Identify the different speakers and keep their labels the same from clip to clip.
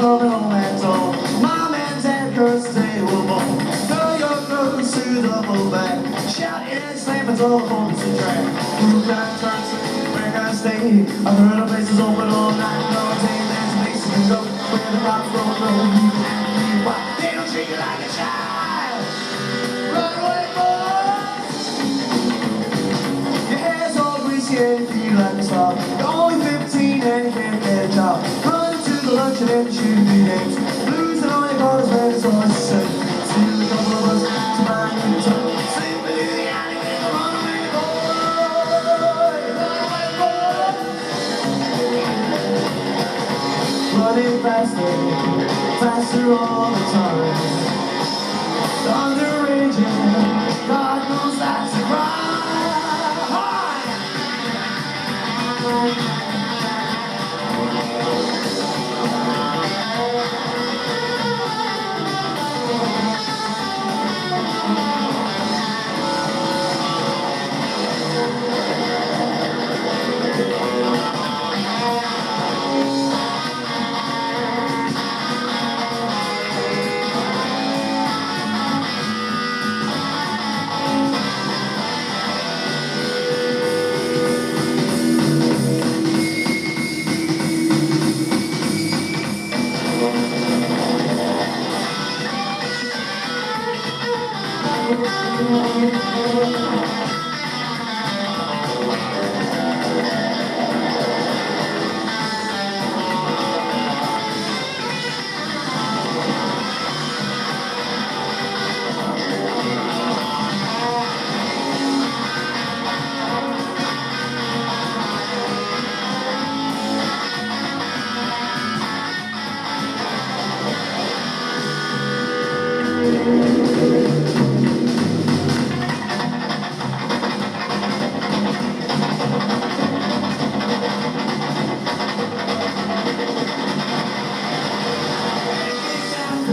Speaker 1: coming home at all. Mom and dad curse they were born. Throw your clothes to double back. Shout and slam and throw homes to track. Who can I turn to? Where can I stay? I've heard of places open all night. No day there's a place you can go where the cops don't know you and me. Why they don't treat you like a child? Runaway boys. Your hair's all greasy and you feel like a star. You're only 15 and you can't get a job. Running to the lunch and then shooting the games. Losing all your cars when it's all the same. Steal a couple of us to buy a new time. Sleep beneath the alley with a runaway boy. Runaway boy. Running faster, faster all the time. Thunder raging, God knows that's a crime.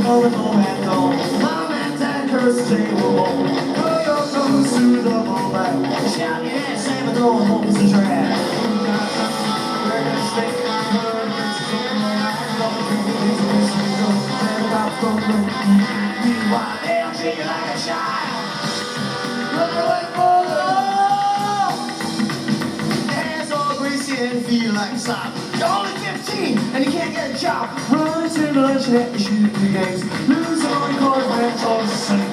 Speaker 1: Going home at dawn. Mom and dad curse they were born. Throw your clothes to the back. Shout your ass and throw homes to track. Who got time? Where can I stay? Heard it's so night. All the people things are missing. So they're about to go. Meanwhile, they don't treat you like a child. Runaway boy. Your hair's all greasy and feel like slop. You're only 15 and you can't get a job. Running to the lunch and you shoot the games. Losing all your cars when it's all the same.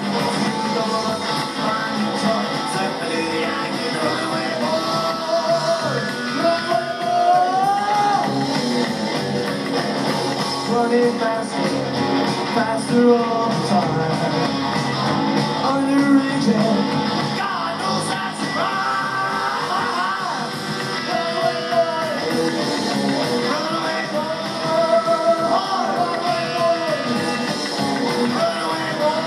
Speaker 1: Running faster, faster all the time. Under raging, God knows that's a crime. Runaway boy, runaway boy, runaway boy, runaway boy,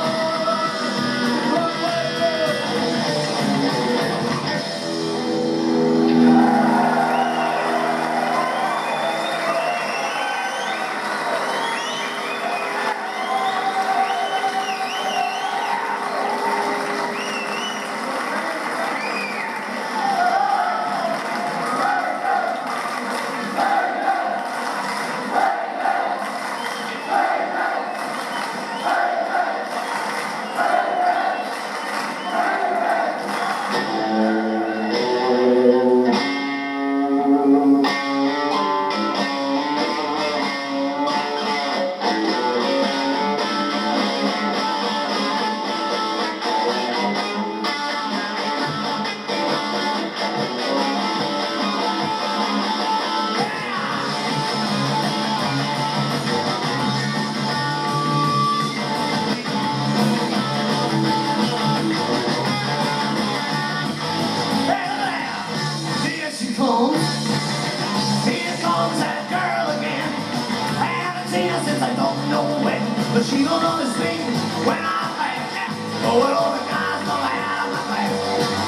Speaker 1: but she don't notice me when I'm back. Going all the guys know out of my class.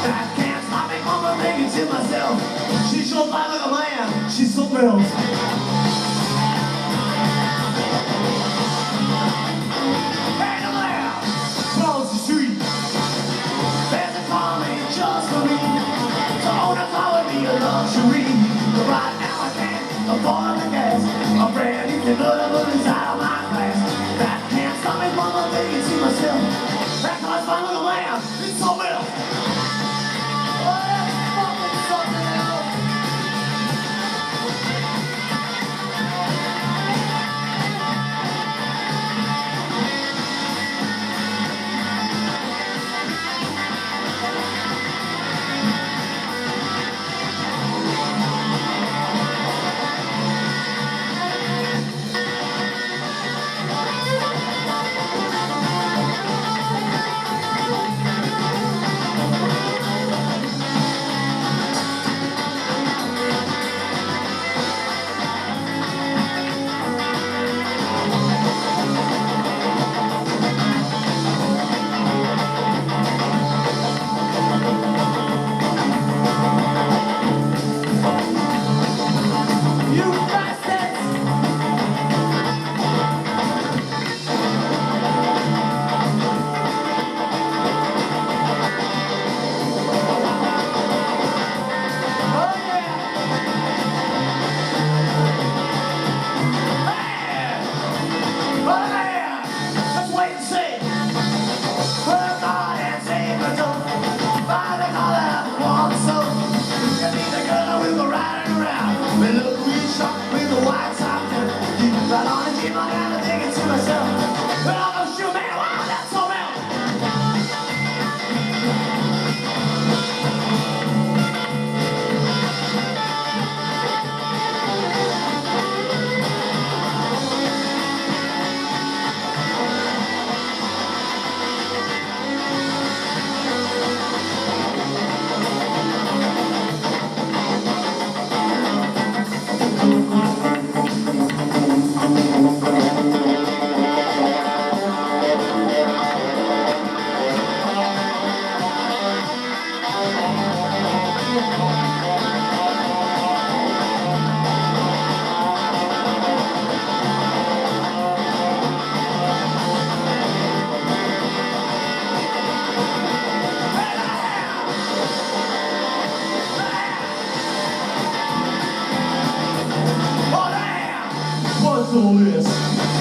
Speaker 1: That can't stop me from thinking to myself. She sure fly like a man, she's so thrilled. Hey there, across the street, there's a car made just for me. So own a car would be a luxury. But right now I can't afford the gas. I'm ready to put a bullet inside of my all this.